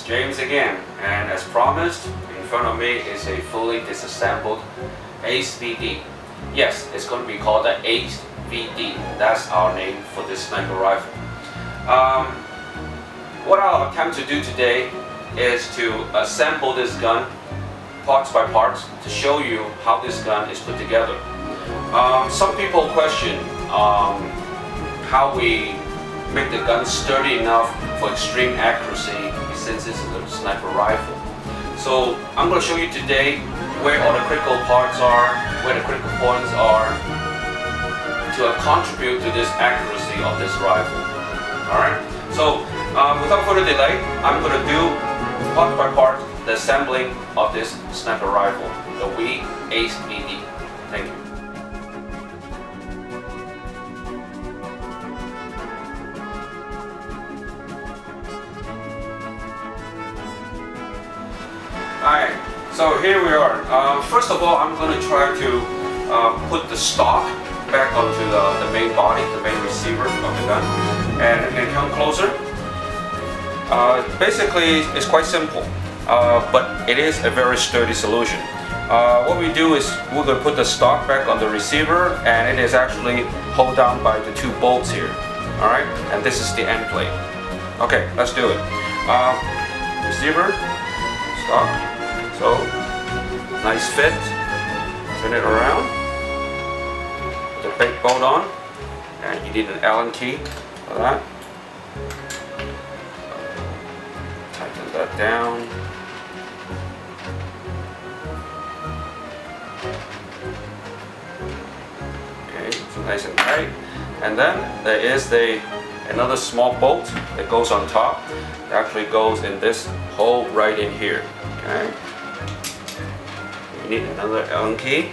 James again, and as promised, in front of me is a fully disassembled ACE-VD. Yes, it's going to be called the ACE-VD. That's our name for this sniper rifle. What I'll attempt to do today is to assemble this gun parts by parts to show you how this gun is put together. Some people question how we make the gun sturdy enough for extreme accuracy since this is a sniper rifle. So I'm going to show you today where all the critical parts are, where the critical points are to contribute to this accuracy of this rifle. Alright, so without further delay, I'm going to do part by part the assembling of this sniper rifle, the WE ACE-VD. Thank you. Alright, so here we are. First of all, I'm going to try to put the stock back onto the main body, the main receiver of the gun. And you can come closer. Basically, it's quite simple, but it is a very sturdy solution. What we do is we're going to put the stock back on the receiver, and it is actually held down by the two bolts here. Alright, and this is the end plate. Okay, let's do it. Receiver, stock. So, nice fit. Turn it around. Put the big bolt on, and you need an Allen key for that. Tighten that down. Okay, so nice and tight. And then there is another small bolt that goes on top. It actually goes in this hole right in here. Okay. You need another Allen key.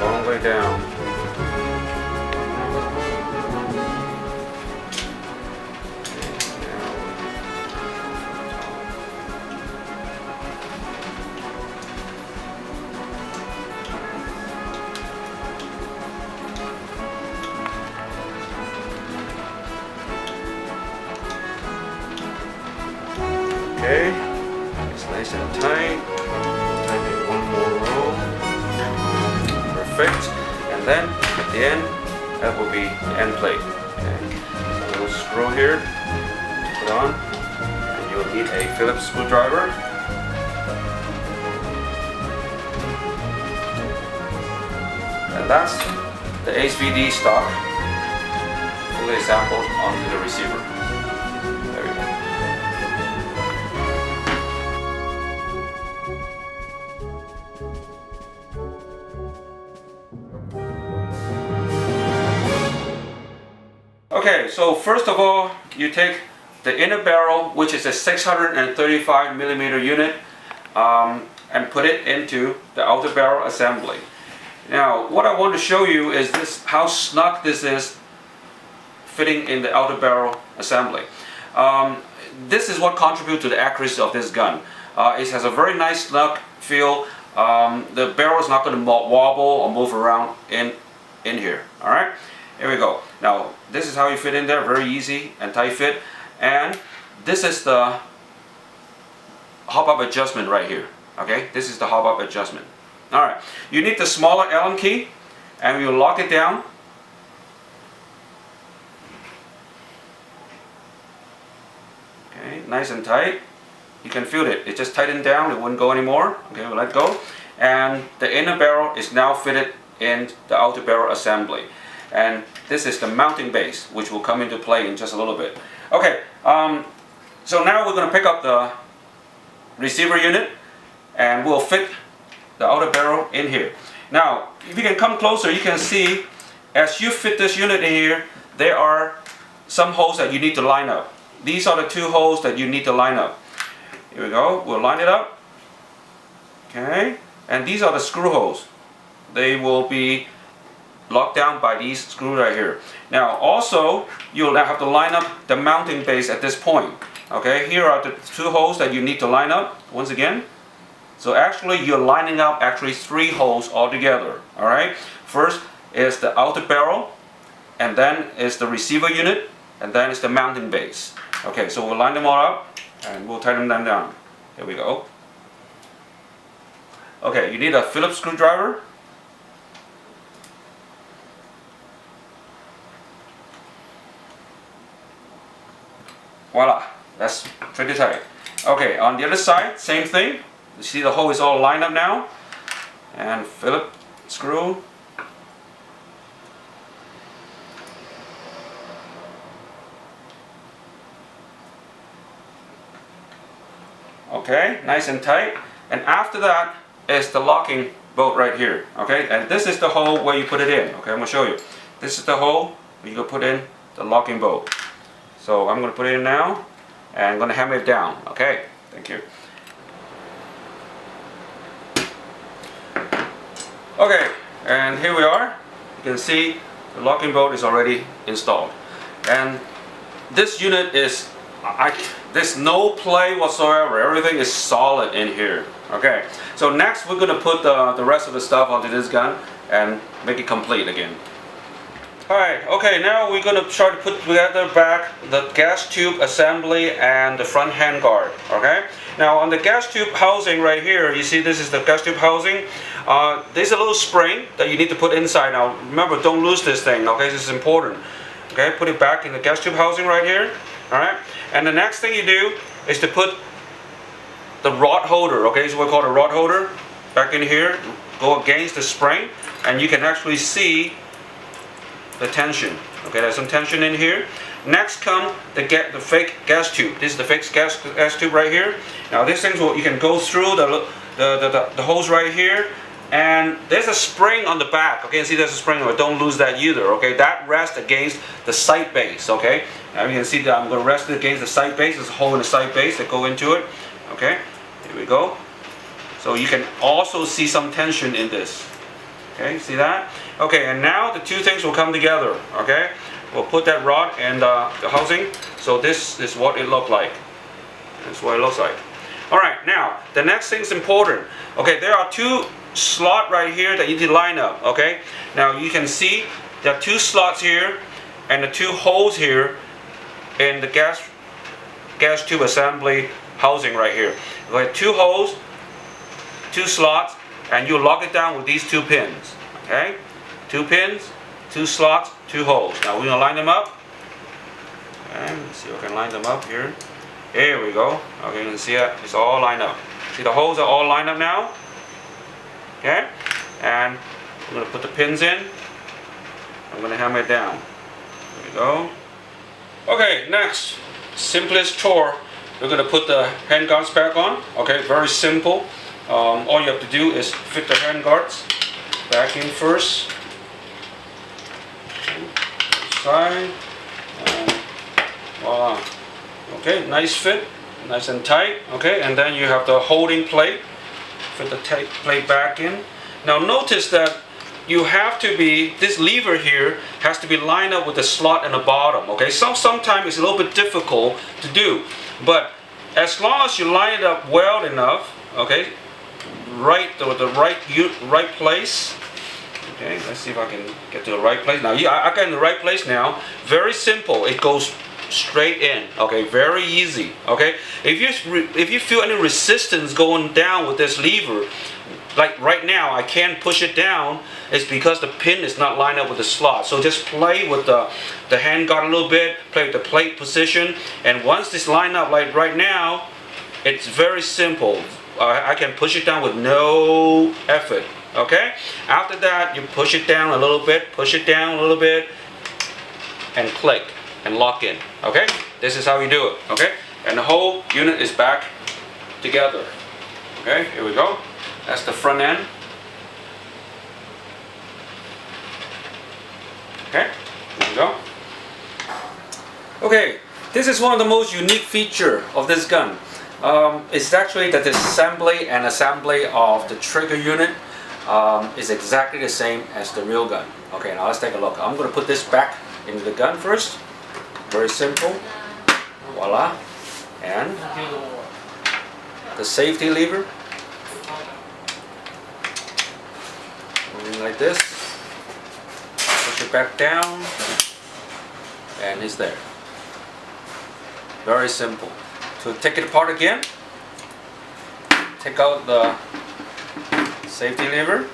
All the way down. Okay, it's nice and tight. Tighten one more row. Perfect. And then at the end, that will be the end plate. Okay, so a little screw here. Put on, and you'll need a Phillips screwdriver. And that's the ACE-VD stock fully assembled onto the receiver. There we go. Okay, so first of all, you take the inner barrel, which is a 635mm unit, and put it into the outer barrel assembly. Now, what I want to show you is this: how snug this is fitting in the outer barrel assembly. This is what contributes to the accuracy of this gun. It has a very nice snug feel. The barrel is not going to wobble or move around in here. All right. Here we go. Now, this is how you fit in there, very easy and tight fit. And this is the hop-up adjustment right here. Okay, this is the hop-up adjustment. All right, you need the smaller Allen key, and you lock it down. Okay, nice and tight. You can feel it. It just tightened down. It wouldn't go anymore. Okay, we'll let go. And the inner barrel is now fitted in the outer barrel assembly. And this is the mounting base, which will come into play in just a little bit. Okay, so now we're going to pick up the receiver unit, and we'll fit the outer barrel in here. Now, if you can come closer, you can see as you fit this unit in here, there are some holes that you need to line up. These are the two holes that you need to line up. Here we go. We'll line it up. Okay, and these are the screw holes. They will be locked down by these screws right here. Now also, you'll now have to line up the mounting base at this point. Okay, here are the two holes that you need to line up once again. So actually you're lining up actually 3 holes altogether. Alright, first is the outer barrel, and then is the receiver unit, and then is the mounting base. Okay, so we'll line them all up and we'll tighten them down. Here we go. Okay, you need a Phillips screwdriver. Voila, that's pretty tight. Okay, on the other side, same thing. You see the hole is all lined up now. And Phillips screw. Okay, nice and tight. And after that is the locking bolt right here. Okay, and this is the hole where you put it in. Okay, I'm going to show you. This is the hole where you can put in the locking bolt. So I'm going to put it in now, and I'm going to hammer it down. Okay, thank you. Okay, and here we are. You can see the locking bolt is already installed. And this unit is, there's no play whatsoever. Everything is solid in here. Okay, so next we're going to put the rest of the stuff onto this gun and make it complete again. Alright, okay, now we're going to try to put together back the gas tube assembly and the front handguard. Okay, now on the gas tube housing right here, you see this is the gas tube housing. There's a little spring that you need to put inside. Now remember, don't lose this thing. Okay, this is important. Okay, put it back in the gas tube housing right here. Alright, and the next thing you do is to put the rod holder, okay, so we call it a rod holder, back in here, go against the spring, and you can actually see the tension. Okay, there's some tension in here. Next come the fake gas tube. This is the fake gas tube right here. Now this thing, you can go through the holes right here, and there's a spring on the back. Okay, see there's a spring, but don't lose that either. Okay, that rests against the sight base. Okay, now you can see that I'm going to rest it against the sight base. There's a hole in the sight base that go into it. Okay, here we go. So you can also see some tension in this. Okay, see that? Okay, and now the two things will come together. Okay, we'll put that rod in the housing. So this is what it looks like. That's what it looks like. All right, now the next thing is important. Okay, there are 2 slots right here that you need to line up. Okay, now you can see there are 2 slots here and the 2 holes here in the gas tube assembly housing right here. Okay, 2 holes, 2 slots, and you lock it down with these 2 pins. Okay, 2 pins, 2 slots, 2 holes. Now we're gonna line them up. And let's see if I can line them up here. Here we go. Okay, you can see it. It's all lined up. See the holes are all lined up now. Okay, and we're gonna put the pins in. I'm gonna hammer it down. There we go. Okay, next, simplest chore. We're going to put the hand guards back on. Okay, very simple. All you have to do is fit the hand guards back in first. Side. And voila. Okay, nice fit, nice and tight. Okay, and then you have the holding plate. Fit the plate back in. Now notice that you have to be, this lever here has to be lined up with the slot in the bottom. Okay, sometimes it's a little bit difficult to do. But as long as you line it up well enough, okay, the right place. Okay, let's see if I can get to the right place. Now, I got in the right place now. Very simple. It goes straight in. Okay, very easy. Okay, if you feel any resistance going down with this lever, like right now, I can't push it down. It's because the pin is not lined up with the slot. So just play with the hand guard a little bit, play with the plate position, and once this line up like right now, it's very simple. I can push it down with no effort. Okay? After that, you push it down a little bit, push it down a little bit, and click and lock in. Okay? This is how you do it. Okay? And the whole unit is back together. Okay? Here we go. That's the front end. Okay, there we go. Okay, this is one of the most unique features of this gun. It's actually the disassembly and assembly of the trigger unit. is exactly the same as the real gun. Okay, now let's take a look. I'm going to put this back into the gun first. Very simple. Voila. And the safety lever. Moving like this. Push it back down. And it's there. Very simple. To take it apart again, take out the safety lever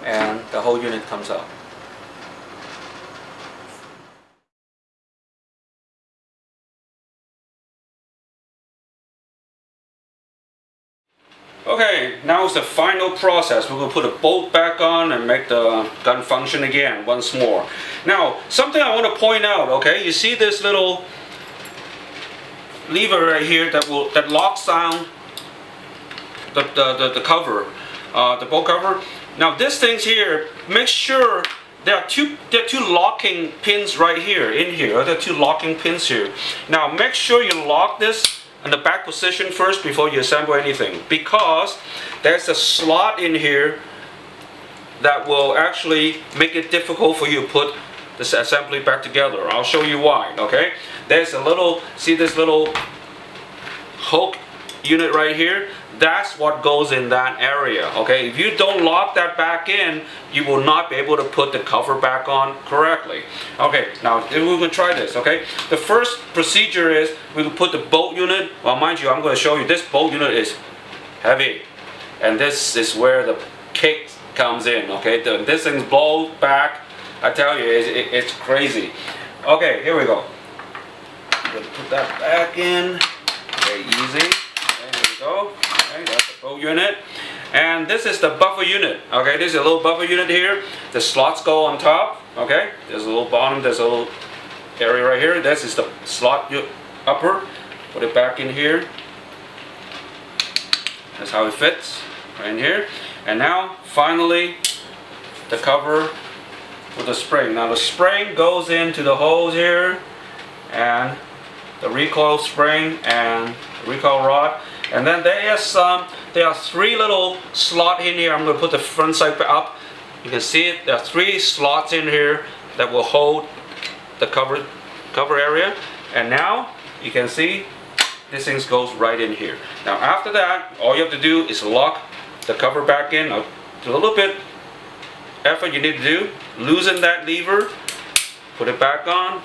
and the whole unit comes out. Okay, now it's the final process. We're going to put a bolt back on and make the gun function again once more. Now, something I want to point out, okay, you see this little lever right here that locks down the cover, the bolt cover. Now this thing's here, make sure there are two locking pins right here, in here. There are two locking pins here. Now make sure you lock this in the back position first before you assemble anything, because there's a slot in here that will actually make it difficult for you to put this assembly back together. I'll show you why, okay? There's a little, see this little hook unit right here? That's what goes in that area, okay? If you don't lock that back in, you will not be able to put the cover back on correctly. Okay, now we're going to try this, okay? The first procedure is we will put the bolt unit. Well, mind you, I'm going to show you this bolt unit is heavy, and this is where the kick comes in, okay? This thing's blows back. I tell you, it's crazy. Okay, here we go. I'm going to put that back in. Very easy. Okay, here we go. Okay, that's the bolt unit. And this is the buffer unit. Okay, this is a little buffer unit here. The slots go on top. Okay, there's a little bottom, there's a little area right here. This is the slot upper. Put it back in here. That's how it fits right in here. And now, finally, the cover with the spring. Now the spring goes into the holes here, and the recoil spring and the recoil rod. And then there are three little slots in here. I'm going to put the front side up. You can see it. There are three slots in here that will hold the cover area. And now you can see this thing goes right in here. Now after that, all you have to do is lock the cover back in. Now, a little bit effort you need to do. Loosen that lever, put it back on,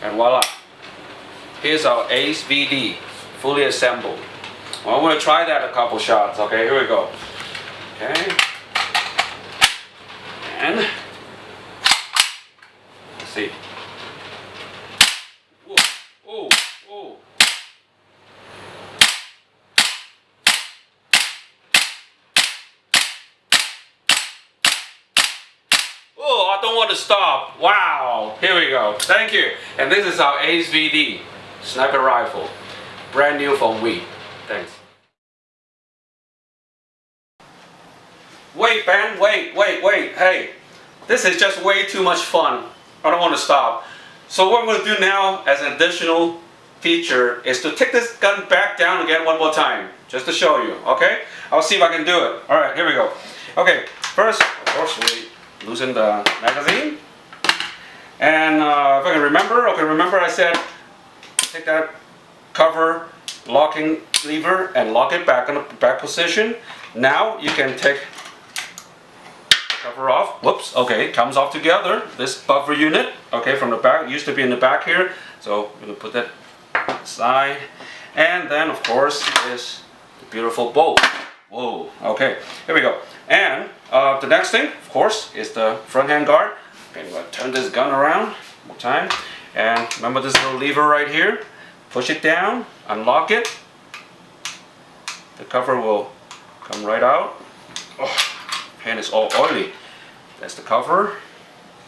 and voila. Here's our Ace VD, fully assembled. Well, I'm going to try that a couple shots. Okay, here we go. Okay. And let's see. Whoa, whoa, whoa. Oh, I don't want to stop. Wow. Here we go. Thank you. And this is our Ace VD sniper rifle. Brand new from Wii. Thanks. Wait, Ben, wait. Hey, this is just way too much fun. I don't want to stop. So what I'm going to do now as an additional feature is to take this gun back down again one more time, just to show you, okay? I'll see if I can do it. Alright, here we go. Okay, first, of course, we loosen the magazine. And if I can remember, I said take that cover locking lever and lock it back in the back position. Now you can take the cover off. Whoops, okay, it comes off together. This buffer unit, okay, from the back, used to be in the back here. So we're going to put that aside. And then, of course, is the beautiful bolt. Whoa, okay, here we go. And the next thing, of course, is the front hand guard. Okay, I'm going to turn this gun around one more time. And remember this little lever right here? Push it down, unlock it. The cover will come right out. Oh, hand is all oily. That's the cover.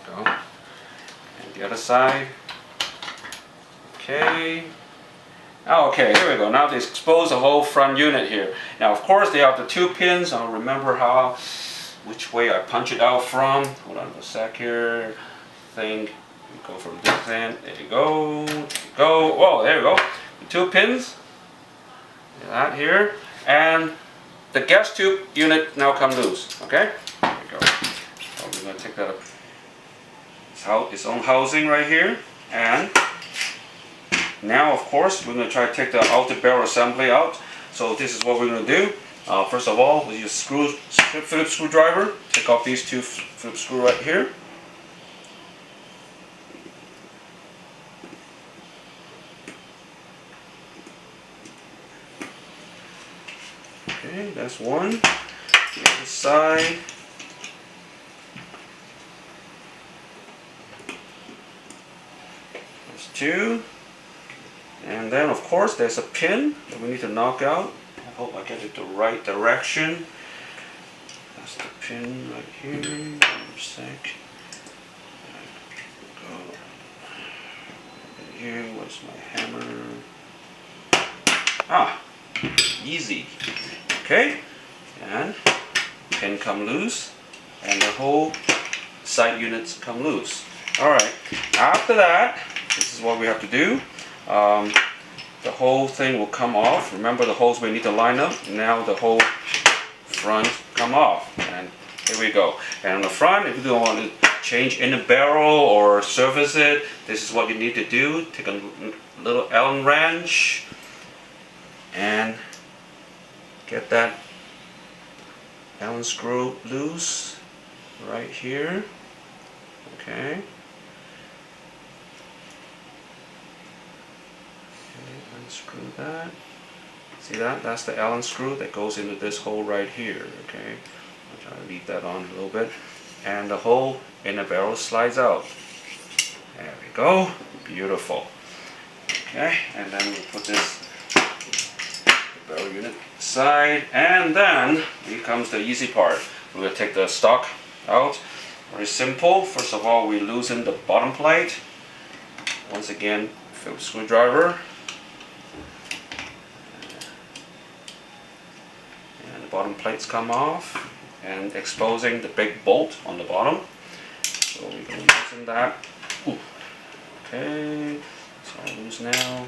Go. And the other side. Okay. Okay, here we go. Now they expose the whole front unit here. Now, of course, they have the two pins. I'll remember which way I punch it out from. Hold on a sec here. Thing. Go from this end. There you go. There you go. Oh, there you go. The two pins. That here. And the gas tube unit now come loose. Okay, there we go. So we're going to take that up. Its own housing right here, and now of course we're going to try to take the outer barrel assembly out. So this is what we're going to do. First of all, we use Phillips screwdriver. Take off these two Phillips screw right here. Okay, that's one. The other side. There's two. And then of course there's a pin that we need to knock out. I hope I get it the right direction. That's the pin right here. Wait a sec. Go here. Where's my hammer? Ah, easy. Okay, and pin come loose, and the whole side units come loose. All right. After that, this is what we have to do. The whole thing will come off. Remember the holes we need to line up. Now the whole front come off, and here we go. And on the front, if you don't want to change in the barrel or service it, this is what you need to do. Take a little Allen wrench and get that Allen screw loose right here. Okay. Unscrew that. See that? That's the Allen screw that goes into this hole right here. Okay. I'll try to leave that on a little bit. And the hole in the barrel slides out. There we go. Beautiful. Okay. And then we'll put this barrel unit aside. And then here comes the easy part. We're going to take the stock out. Very simple. First of all, we loosen the bottom plate. Once again, Phillips screwdriver. Bottom plates come off and exposing the big bolt on the bottom. So we can loosen that. Ooh. Okay, it's all loose now.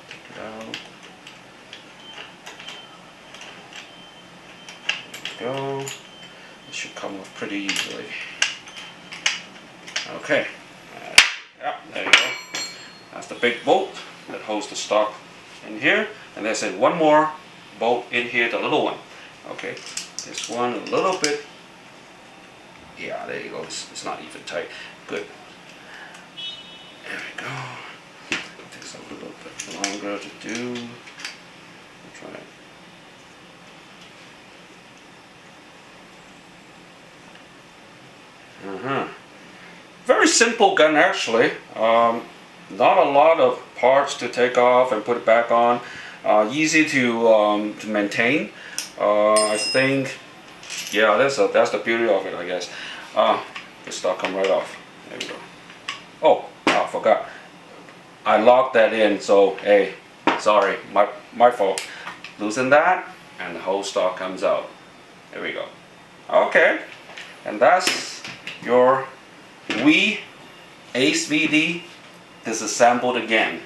Take it out. There we go. It should come off pretty easily. Okay. Yeah, there you go. That's the big bolt that holds the stock in here. And there's one more bolt in here, the little one. Okay, this one a little bit. Yeah, there you go. It's not even tight. Good. There we go. It takes a little bit longer to do. I'll try it. Very simple gun actually. Not a lot of parts to take off and put it back on. Easy to maintain. I think, yeah, that's the beauty of it, I guess. The stock come right off. There we go. Oh, I forgot. I locked that in, so hey, sorry, my fault. Loosen that, and the whole stock comes out. There we go. Okay, and that's your Wii Ace VD disassembled again.